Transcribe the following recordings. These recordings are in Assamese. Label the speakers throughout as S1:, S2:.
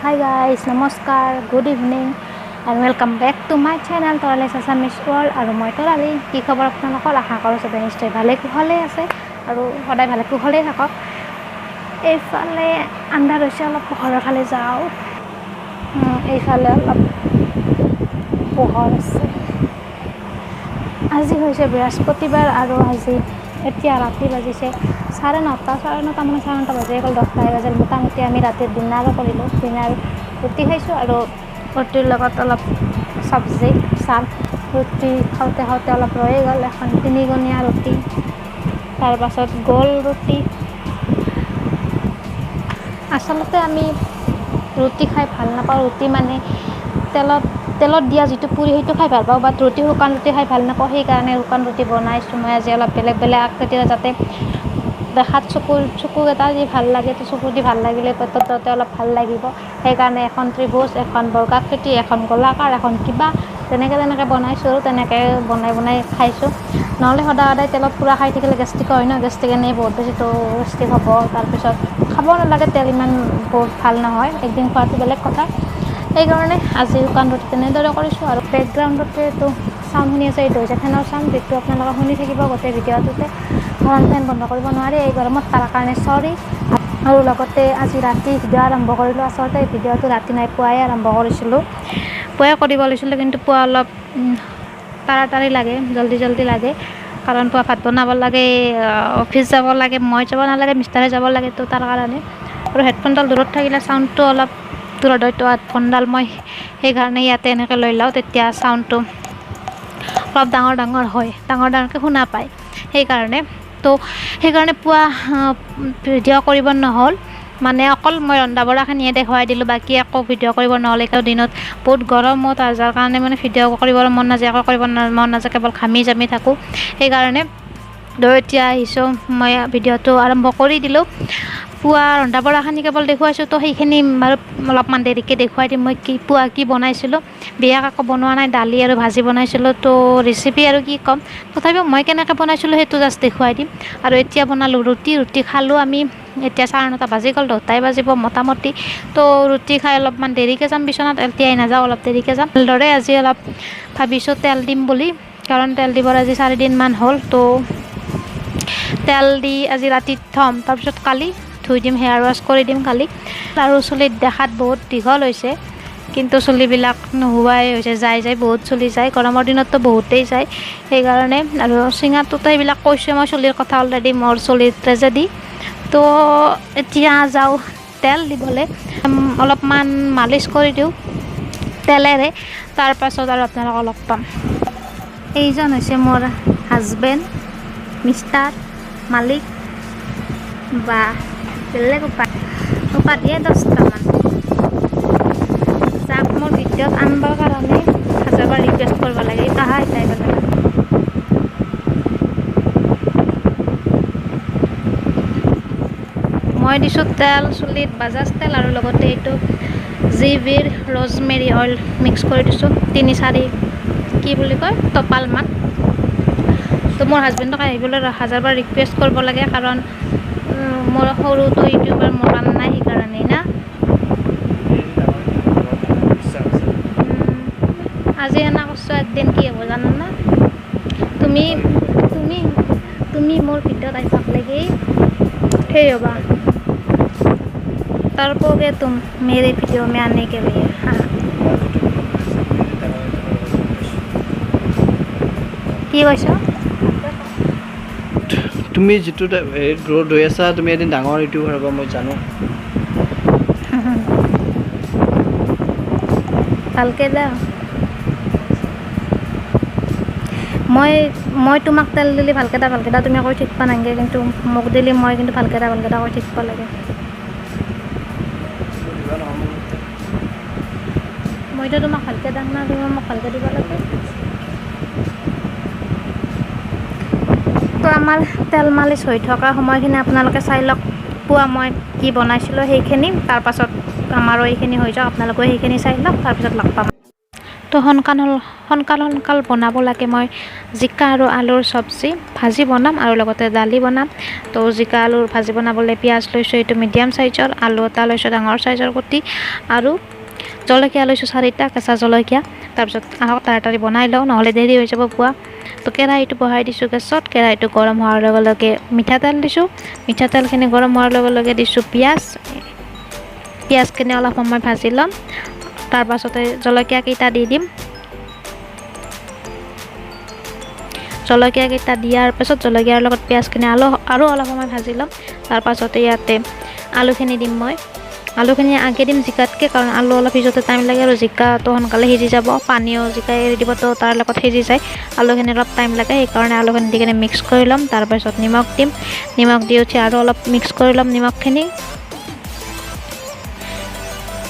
S1: Hi guys, নমস্কাৰ, good evening and welcome back to my channel Tarali's Assamese world. আৰু মই তৰালি। কি খবৰ আপোনালোকৰ? আশা কৰোঁ চবে নিশ্চয় ভালে কুশলেই আছে আৰু সদায় ভালে কুশলেই থাকক। এইফালে আন্ধাৰ হৈছে, অলপ পোহৰৰ ফালে যাওঁ। এইফালে অলপ পোহৰ আছে। আজি হৈছে বৃহস্পতিবাৰ আৰু আজি এতিয়া ৰাতি বাজিছে 9:30 মানে 9:30 বাজে গ'ল, 10টাই বাজিল। মোটামুটি আমি ৰাতিৰ ডিনাৰো কৰিলোঁ। ৰুটি খাইছোঁ আৰু ৰুটিৰ লগত অলপ চব্জি চাল। ৰুটি খাওঁতে অলপ ৰৈ গ'ল। এখন 3-কোণীয়া ৰুটি, তাৰপাছত গোল ৰুটি। আচলতে আমি ৰুটি খাই ভাল নাপাওঁ। ৰুটি মানে তেলত দিয়া যিটো পুৰি সেইটো খাই ভাল পাওঁ, বাট শুকান ৰুটি খাই ভাল নাপাওঁ। সেইকাৰণে শুকান ৰুটি বনাইছোঁ মই আজি অলপ বেলেগ আকৃতিৰে, যাতে দেখাত চকুকেইটা যি ভাল লাগে, চকু দি ভাল লাগিলে পেটত যাওঁতে অলপ ভাল লাগিব। সেইকাৰণে এখন ত্ৰিভুজ, এখন বৰ্গাকৃতি, এখন গোলাকাৰ, এখন কিবা তেনেকৈ বনাইছোঁ আৰু তেনেকৈ বনাই খাইছোঁ। নহ'লে সদায় তেলত পুৰা খাই থাকিলে গেষ্ট্ৰিক হয় ন, গেষ্ট্ৰিক এনেই বহুত বেছি গেষ্ট্ৰিক হ'ব। তাৰপিছত খাব নালাগে, তেল ইমান বহুত ভাল নহয়, একদিন খোৱাটো বেলেগ কথা। সেইকাৰণে আজি শুকান ৰুটি তেনেদৰে কৰিছোঁ। আৰু বেকগ্ৰাউণ্ডতে এইটো চাউণ্ড শুনি আছে, এইটো হৈছে ফেনৰ চাউণ্ড, যিটো আপোনালোকে শুনি থাকিব গোটেই ভিডিঅ'টোতে। কাৰণ ফেন বন্ধ কৰিব নোৱাৰি এই গৰমত, তাৰ কাৰণে চৰি। আৰু লগতে আজি ৰাতি ভিডিঅ' আৰম্ভ কৰিলোঁ। আচলতে এই ভিডিঅ'টো ৰাতি নাই, পুৱাই আৰম্ভ কৰিছিলোঁ। পুৱাই কৰিব লৈছিলোঁ, কিন্তু পুৱা অলপ তাড়াতাড়ি লাগে, জল্দি লাগে। কাৰণ পুৱা ভাত বনাব লাগে, অফিচ যাব লাগে, মই যাব নালাগে, মিষ্টাৰে যাব লাগে, তো তাৰ কাৰণে। আৰু হেডফোনডাল দূৰত থাকিলে চাউণ্ডটো অলপ দূৰত হয়তো। হেডফোনডাল মই সেইকাৰণে ইয়াতে এনেকৈ লৈ লওঁ, তেতিয়া চাউণ্ডটো অলপ ডাঙৰ হয়, ডাঙৰকৈ শুনা পায়। সেইকাৰণে পুৱা ভিডিঅ' কৰিব নহ'ল। মানে অকল মই ৰন্ধা বঢ়াখিনিয়ে দেখুৱাই দিলোঁ, বাকী একো ভিডিঅ' কৰিব নহ'ল। এতিয়া দিনত বহুত গৰমত, যাৰ কাৰণে মানে ভিডিঅ' কৰিবলৈ মন নাযায়, একো কৰিব মন নাযায়, কেৱল ঘামি জামি থাকোঁ। সেইকাৰণে এতিয়া আহিছোঁ, মই ভিডিঅ'টো আৰম্ভ কৰি দিলোঁ। পুৱা ৰন্ধা বঢ়াখিনি কেৱল দেখুৱাইছোঁ, তো সেইখিনি বাৰু অলপমান দেৰিকৈ দেখুৱাই দিম। মই পুৱা কি বনাইছিলোঁ, বিশেষ একো বনোৱা নাই, দালি আৰু ভাজি বনাইছিলোঁ। তো ৰেচিপি আৰু কি ক'ম, তথাপিও মই কেনেকৈ বনাইছিলোঁ সেইটো জাষ্ট দেখুৱাই দিম। আৰু এতিয়া বনালোঁ ৰুটি খালোঁ আমি। এতিয়া 9:30 বাজি গ'ল, 10টাই বাজিব মোটামুটি। তো ৰুটি খাই অলপমান দেৰিকৈ যাম বিচনাত, এতিয়াই নাযাওঁ, অলপ দেৰিকৈ যাম। ভালদৰে আজি অলপ ভাবিছোঁ তেল দিম বুলি, কাৰণ তেল দিবৰ আজি 4 দিনমান হ'ল। তো তেল দি আজি ৰাতি থ'ম, তাৰপিছত কালি ধুই দিম, হেয়াৰ ৱাছ কৰি দিম কালি। আৰু চুলিত দেখাত বহুত দীঘল হৈছে, কিন্তু চুলিবিলাক নোহোৱাই হৈছে, যায় বহুত চুলি যায়। গৰমৰ দিনততো বহুতেই যায়, সেইকাৰণে। আৰু চিঙাটোতো সেইবিলাক কৈছোঁ মই, চুলিৰ কথা অলৰেডি, মোৰ চুলিৰ ট্ৰেজেডি। তো এতিয়া যাওঁ তেল দিবলৈ, অলপমান মালিচ কৰি দিওঁ তেলেৰে, তাৰপাছত আৰু আপোনালোকক লগ পাম। এইজন হৈছে মোৰ হাজবেণ্ড, মিষ্টাৰ মালিক, বা বেলেগ উপাধিয়ে 10টামান, যাক মোৰ ভিডিঅ'ত আনিবৰ কাৰণে 1000বাৰ ৰিকুৱেষ্ট কৰিব লাগে। এটাই কথা, মই দিছোঁ তেল চুলিত, বাজাজ তেল, আৰু লগতে এইটো জিভিৰ ৰ'জমেৰী অইল মিক্স কৰি দিছোঁ, 3-4 কি বুলি কয় টোপালমান। তো মোৰ হাজবেণ্ডক আহিবলৈ 1000বাৰ ৰিকুৱেষ্ট কৰিব লাগে, কাৰণ মোৰ সৰুটো ইউটিউবাৰ মোৰ কাম নাই, সেইকাৰণেই না। আজি এনে কৈছোঁ, একদিন কি হ'ব জানো না, তুমি মোৰ ভিডিঅ'ত আহিব লাগে, সেই হ'বা, তৰ্পকে তুম মেৰে ভিডিঅ' মে আনে কে লিয়ে। কি কৈছ?
S2: তুমি যিটো গ্ৰ'থ হৈ আছা, তুমি এদিন ডাঙৰ ইউটিউবাৰ হ'বা, মই জানো।
S1: ভালকৈ দে। মই তোমাক তেল দিলি ভালকৈ দা তুমি কৈ থাকিব নালাগে, কিন্তু মোক দিলি মই কিন্তু ভালকৈ দা কৈ থাকিব লাগে। মইতো তোমাক ভালকৈ দাম না, তুমি মোক ভালকৈ দিব লাগে। তো আমাৰ তেল মালিচ হৈ থকা সময়খিনি আপোনালোকে চাই লওক, পুৱা মই কি বনাইছিলোঁ সেইখিনি। তাৰপাছত আমাৰো এইখিনি হৈ যাওক, আপোনালোকেও সেইখিনি চাই লওক, তাৰপিছত লগ পাম। তো সোনকাল বনাব লাগে। মই জিকা আৰু আলুৰ চব্জি ভাজি বনাম আৰু লগতে দালি বনাম। তো জিকা আলুৰ ভাজি বনাবলৈ পিঁয়াজ লৈছোঁ, এইটো মিডিয়াম চাইজৰ, আলু এটা লৈছোঁ ডাঙৰ চাইজৰ কুটি, আৰু জলকীয়া লৈছোঁ 4টা কেঁচা জলকীয়া। তাৰপিছত আহক তাড়াতাড়ি বনাই লওঁ, নহ'লে দেৰি হৈ যাব পুৱা। তো কেৰাহীটো বহাই দিছোঁ গেছত। কেৰাহীটো গৰম হোৱাৰ লগে লগে মিঠাতেল দিছোঁ। মিঠাতেলখিনি গৰম হোৱাৰ লগে লগে দিছোঁ পিঁয়াজখিনি অলপ সময় ভাজি ল'ম। তাৰ পাছতে জলকীয়াকেইটা দি দিম। জলকীয়াকেইটা দিয়াৰ পাছত জলকীয়াৰ লগত পিঁয়াজখিনি আৰু অলপ সময় ভাজি ল'ম। তাৰ পাছতে ইয়াতে আলুখিনি দিম। মই আলুখিনি আগে দিম জিকাতকৈ, কাৰণ আলু অলপ সিজোতে টাইম লাগে আৰু জিকাটো সোনকালে সিজি যাব। পানীও জিকাই এৰি দিব, তো তাৰ লগত সিজি যায়। আলুখিনি অলপ টাইম লাগে, সেইকাৰণে আলুখিনি দি কিনে মিক্স কৰি ল'ম। তাৰপাছত নিমখ দিম। নিমখ দি উঠি আৰু অলপ মিক্স কৰি ল'ম নিমখখিনি।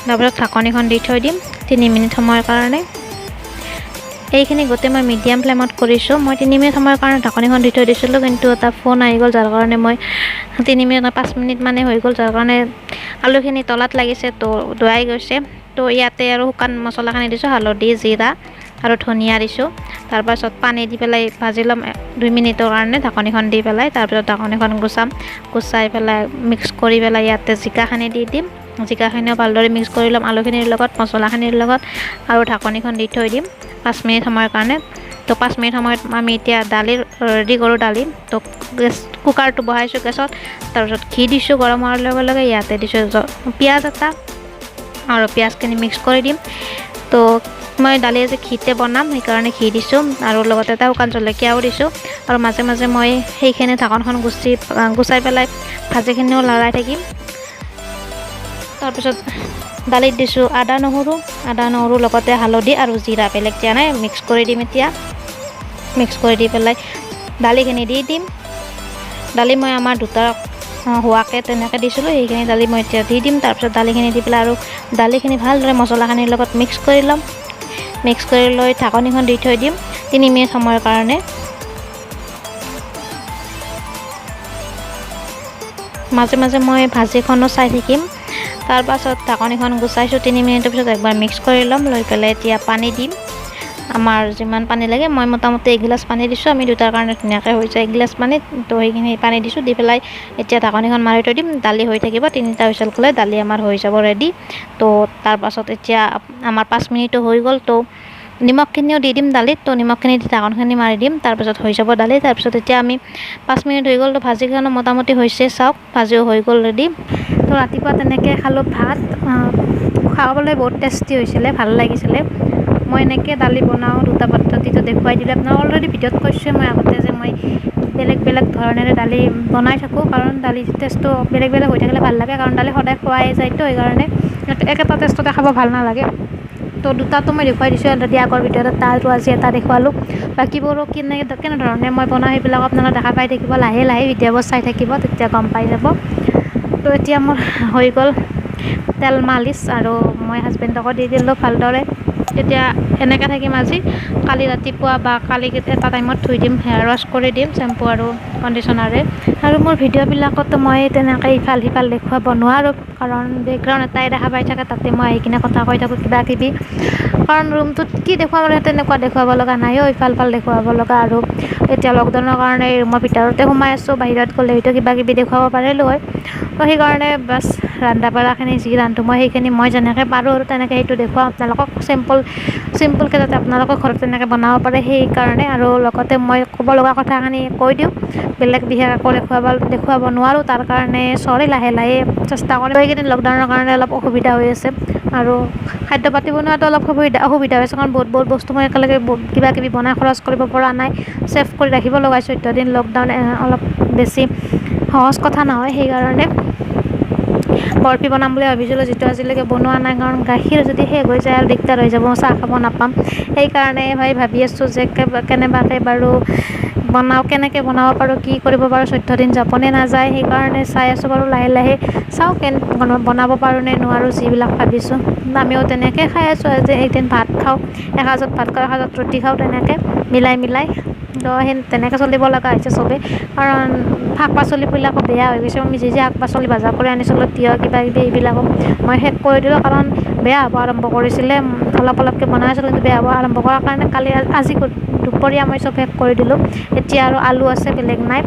S1: তাৰপিছত ঢাকনিখন দি থৈ দিম 3 মিনিট সময়ৰ কাৰণে। এইখিনি গোটেই মই মিডিয়াম ফ্লেমত কৰিছোঁ। মই 3 মিনিট সময়ৰ কাৰণে ঢাকনিখন দি থৈ দিছিলোঁ, কিন্তু এটা ফোন আহি গ'ল, যাৰ কাৰণে মই 5 মিনিট মানে হৈ গ'ল, যাৰ কাৰণে আলুখিনি তলাত লাগিছে, তো দোৱাই গৈছে। তো ইয়াতে আৰু শুকান মছলাখিনি দিছোঁ, হালধি, জিৰা আৰু ধনিয়া দিছোঁ। তাৰপাছত পানী দি পেলাই ভাজি ল'ম 2 মিনিটৰ কাৰণে ঢাকনিখন দি পেলাই। তাৰপিছত ঢাকনিখন গুচাই পেলাই মিক্স কৰি পেলাই ইয়াতে জিকাখিনি দি দিম। জিকাখিনিও ভালদৰে মিক্স কৰি ল'ম আলুখিনিৰ লগত, মছলাখিনিৰ লগত, আৰু ঢাকনিখন দি থৈ দিম 5 মিনিট সময়ৰ কাৰণে। তো 5 মিনিট সময়ত আমি এতিয়া দালি ৰেডি কৰোঁ। দালি তো কুকাৰটো বহাইছোঁ গেছত। তাৰপিছত ঘি দিছোঁ গৰম হোৱাৰ লগে লগে। ইয়াতে দিছোঁ পিঁয়াজ এটা, আৰু পিঁয়াজখিনি মিক্স কৰি দিম। তো মই দালি আজি ঘিতে বনাম, সেইকাৰণে ঘি দিছোঁ, আৰু লগতে এটা শুকান জলকীয়াও দিছোঁ। আৰু মাজে মাজে মই সেইখিনি ঢাকনখন গুচাই পেলাই ভাজিখিনিও লৰাই থাকিম। তাৰপিছত দালিত দিছোঁ আদা নহৰু লগতে হালধি আৰু জিৰা, বেলেগ দিয়া নাই, মিক্স কৰি দিম। এতিয়া মিক্স কৰি দি পেলাই দালিখিনি দি দিম। দালি মই আমাৰ দুটা হোৱাকৈ তেনেকৈ দিছিলোঁ, সেইখিনি দালি মই এতিয়া দি দিম। তাৰপিছত দালিখিনি দি পেলাই আৰু দালিখিনি ভালদৰে মছলাখিনিৰ লগত মিক্স কৰি ল'ম। মিক্স কৰি লৈ ঢাকনিখন দি থৈ দিম 3 মিনিট সময়ৰ কাৰণে। মাজে মাজে মই ভাজিখনো চাই থাকিম। তাৰ পাছত ঢাকনিখন গুচাইছোঁ। 3 মিনিটৰ পিছত একবাৰ মিক্স কৰি ল'ম। লৈ পেলাই এতিয়া পানী দিম, আমাৰ যিমান পানী লাগে। মই মোটামুটি 1 গিলাচ পানী দিছোঁ, আমি দুটাৰ কাৰণে ধুনীয়াকৈ হৈ যায় 1 গিলাচ পানীত। তো সেইখিনি পানী দিছোঁ, দি পেলাই এতিয়া ঢাকনিখন মাৰি থৈ দিম। দালি হৈ থাকিব, 3টা হুইচেল গ'লে দালি আমাৰ হৈ যাব ৰেডি। তো তাৰ পাছত এতিয়া আমাৰ 5 মিনিটো হৈ গ'ল। তো নিমখখিনিও দি দিম দালিত। তো নিমখখিনি দি ঢাকনখিনি মাৰি দিম, তাৰপিছত হৈ যাব দালি। তাৰপিছত এতিয়া আমি 5 মিনিট হৈ গ'ল। তো ভাজিখনো মোটামুটি হৈছে, চাওক ভাজিও হৈ গ'ল ৰেডি। তো ৰাতিপুৱা তেনেকৈ খালোঁ ভাত। খাবলৈ বহুত টেষ্টি হৈছিলে, ভাল লাগিছিলে। মই এনেকৈ দালি বনাওঁ, দুটা পদ্ধতিটো দেখুৱাই দিলোঁ আপোনাক। অলৰেডি ভিডিঅ'ত কৈছোঁ মই আগতে যে মই বেলেগ ধৰণেৰে দালি বনাই থাকোঁ, কাৰণ দালি টেষ্টটো বেলেগ হৈ থাকিলে ভাল লাগে, কাৰণ দালি সদায় খোৱাই যায়তো, সেইকাৰণে একেটা টেষ্টতে খাব ভাল নালাগে। তো দুটাতো মই দেখুৱাই দিছোঁ অলৰেডি আগৰ ভিডিঅ'ত, এটা আৰু আজি এটা দেখুৱালোঁ। বাকীবোৰো কেনেধৰণে মই বনাওঁ সেইবিলাক আপোনালোকে দেখা পাই থাকিব। লাহে লাহে ভিডিঅ'বোৰ চাই থাকিব, তেতিয়া গম পাই যাব। তো এতিয়া মোৰ হৈ গ'ল তেল মালিচ, আৰু মই হাজবেণ্ডকো দি দিলোঁ ভালদৰে। তেতিয়া এনেকৈ থাকিম আজি। কালি ৰাতিপুৱা বা কালি এটা টাইমত ধুই দিম, হেয়াৰ ৱাছ কৰি দিম চেম্পু আৰু কণ্ডিশ্যনাৰে। আৰু মোৰ ভিডিঅ'বিলাকতো মই তেনেকৈ ইফাল সিফাল দেখুৱাব নোৱাৰোঁ, কাৰণ বেকগ্ৰাউণ্ড এটাই দেখা পাই থাকে, তাতে মই আহি কিনে কথা কৈ থাকোঁ কিবা কিবি। কাৰণ ৰুমটোত কি দেখুৱাব লাগে তেনেকুৱা দেখুৱাব লগা নাই, ইফাল সিফাল দেখুৱাব লগা। আৰু এতিয়া লকডাউনৰ কাৰণে ৰুমৰ ভিতৰতে সোমাই আছোঁ, বাহিৰত গ'লে হয়তো কিবা কিবি দেখুৱাব পাৰিলোঁ হয়। তো সেইকাৰণে বাছ ৰন্ধা বঢ়াখিনি যি ৰান্ধোঁ মই, সেইখিনি মই যেনেকৈ পাৰোঁ আৰু তেনেকৈ সেইটো দেখুৱাওঁ আপোনালোকক, চিম্পুলকৈ, যাতে আপোনালোকৰ ঘৰত তেনেকৈ বনাব পাৰে সেইকাৰণে। আৰু লগতে মই ক'ব লগা কথাখিনি কৈ দিওঁ, বেলেগ বিশেষ একো দেখুৱাব নোৱাৰোঁ, তাৰ কাৰণে চৰি। লাহে লাহে চেষ্টা কৰিম। এইকেইদিন লকডাউনৰ কাৰণে অলপ অসুবিধা হৈ আছে, আৰু খাদ্য পাতি বনোৱাটো অলপ অসুবিধা হৈছে, কাৰণ বহুত বস্তু মই একেলগে কিবা কিবি বনাই খৰচ কৰিব পৰা নাই। ছেভ কৰি ৰাখিব লগা 14 দিন লকডাউন অলপ বেছি সহজ কথা নহয়, সেইকাৰণে বৰফি বনাম বুলি ভাবিছিলোঁ, যিটো আজিলৈকে বনোৱা নাই, কাৰণ গাখীৰ যদি শেষ হৈ যায় আৰু দিগদাৰ হৈ যাব, চাহ খাব নাপাম। সেইকাৰণে ভাবি আছোঁ যে কেনেবাকৈ বাৰু কেনেকৈ বনাব পাৰোঁ, কি কৰিব পাৰোঁ, 14 দিন যাবনে নাযায়, সেইকাৰণে চাই আছোঁ বাৰু। লাহে লাহে চাওঁ বনাব পাৰোঁ নে নোৱাৰোঁ, যিবিলাক ভাবিছোঁ। আমিও তেনেকৈ খাই আছোঁ, যে এদিন ভাত খাওঁ, এসাঁজত ভাত খাওঁ, এসাঁজত ৰুটি খাওঁ, তেনেকৈ মিলাই তো তেনেকৈ চলিব লগা হৈছে চবেই। কাৰণ শাক পাচলিবিলাকো বেয়া হৈ গৈছে। আমি যি শাক পাচলি বজাৰ কৰি আনিছিলোঁ, তিয়ঁহ কিবা কিবি, এইবিলাকো মই শেষ কৰি দিলোঁ, কাৰণ বেয়া হ'ব আৰম্ভ কৰিছিলে অলপ অলপকৈ বনাই আছিলোঁ কিন্তু বেয়া হ'ব আৰম্ভ কৰাৰ কাৰণে আজি দুপৰীয়া মই চব শেষ কৰি দিলোঁ এতিয়া আৰু আলু আছে বেলেগ নাই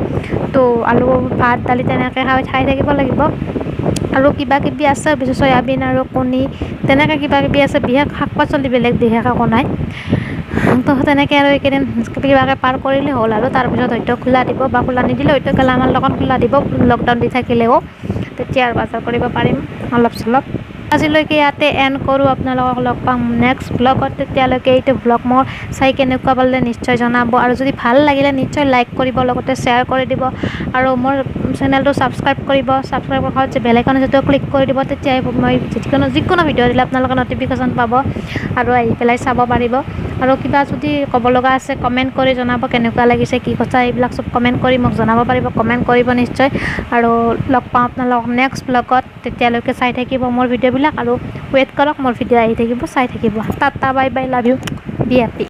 S1: তো আলু ভাত দালি তেনেকৈ খাই থাকিব লাগিব আৰু কিবা কিবি আছে পিছত চয়াবিন আৰু কণী তেনেকৈ কিবা কিবি আছে বিশেষ শাক পাচলি বেলেগ বিশেষ একো নাই তো তেনেকৈ আৰু এইকেইদিন কিবাকৈ পাৰ কৰিলে হ'ল আৰু তাৰপিছত হয়তো খোলা দিব বা খোলা নিদিলে হয়তো গেলামাল দোকান খোলা দিব লকডাউন দি থাকিলেও তেতিয়া আৰু বজাৰ কৰিব পাৰিম অলপ চলপ আজিলৈকে ইয়াতে এণ্ড কৰোঁ আপোনালোকক লগ পাম নেক্সট ব্লগত তেতিয়ালৈকে এইটো ব্লগ মোৰ চাই কেনেকুৱা পালে নিশ্চয় জনাব আৰু যদি ভাল লাগিলে নিশ্চয় লাইক কৰিব লগতে শ্বেয়াৰ কৰি দিব আৰু মোৰ চেনেলটো ছাবস্ক্ৰাইব কৰিব ছাবস্ক্ৰাইব কৰাৰ যে বেল আইকন আছে সেইটো ক্লিক কৰি দিব তেতিয়াই মই যিকোনো ভিডিঅ' দিলে আপোনালোকে নটিফিকেশ্যন পাব আৰু আহি পেলাই চাব পাৰিব আৰু কিবা যদি ক'ব লগা আছে কমেণ্ট কৰি জনাব কেনেকুৱা লাগিছে কি কথা এইবিলাক চব কমেণ্ট কৰি মোক জনাব পাৰিব কমেণ্ট কৰিব নিশ্চয় আৰু লগ পাম আপোনালোকক নেক্সট ব্লগত তেতিয়ালৈকে চাই থাকিব মোৰ ভিডিঅ'বিলাক আৰু ৱেইট কৰক মোৰ ভিডিঅ' আহি থাকিব চাই থাকিব tata bye bye love you be happy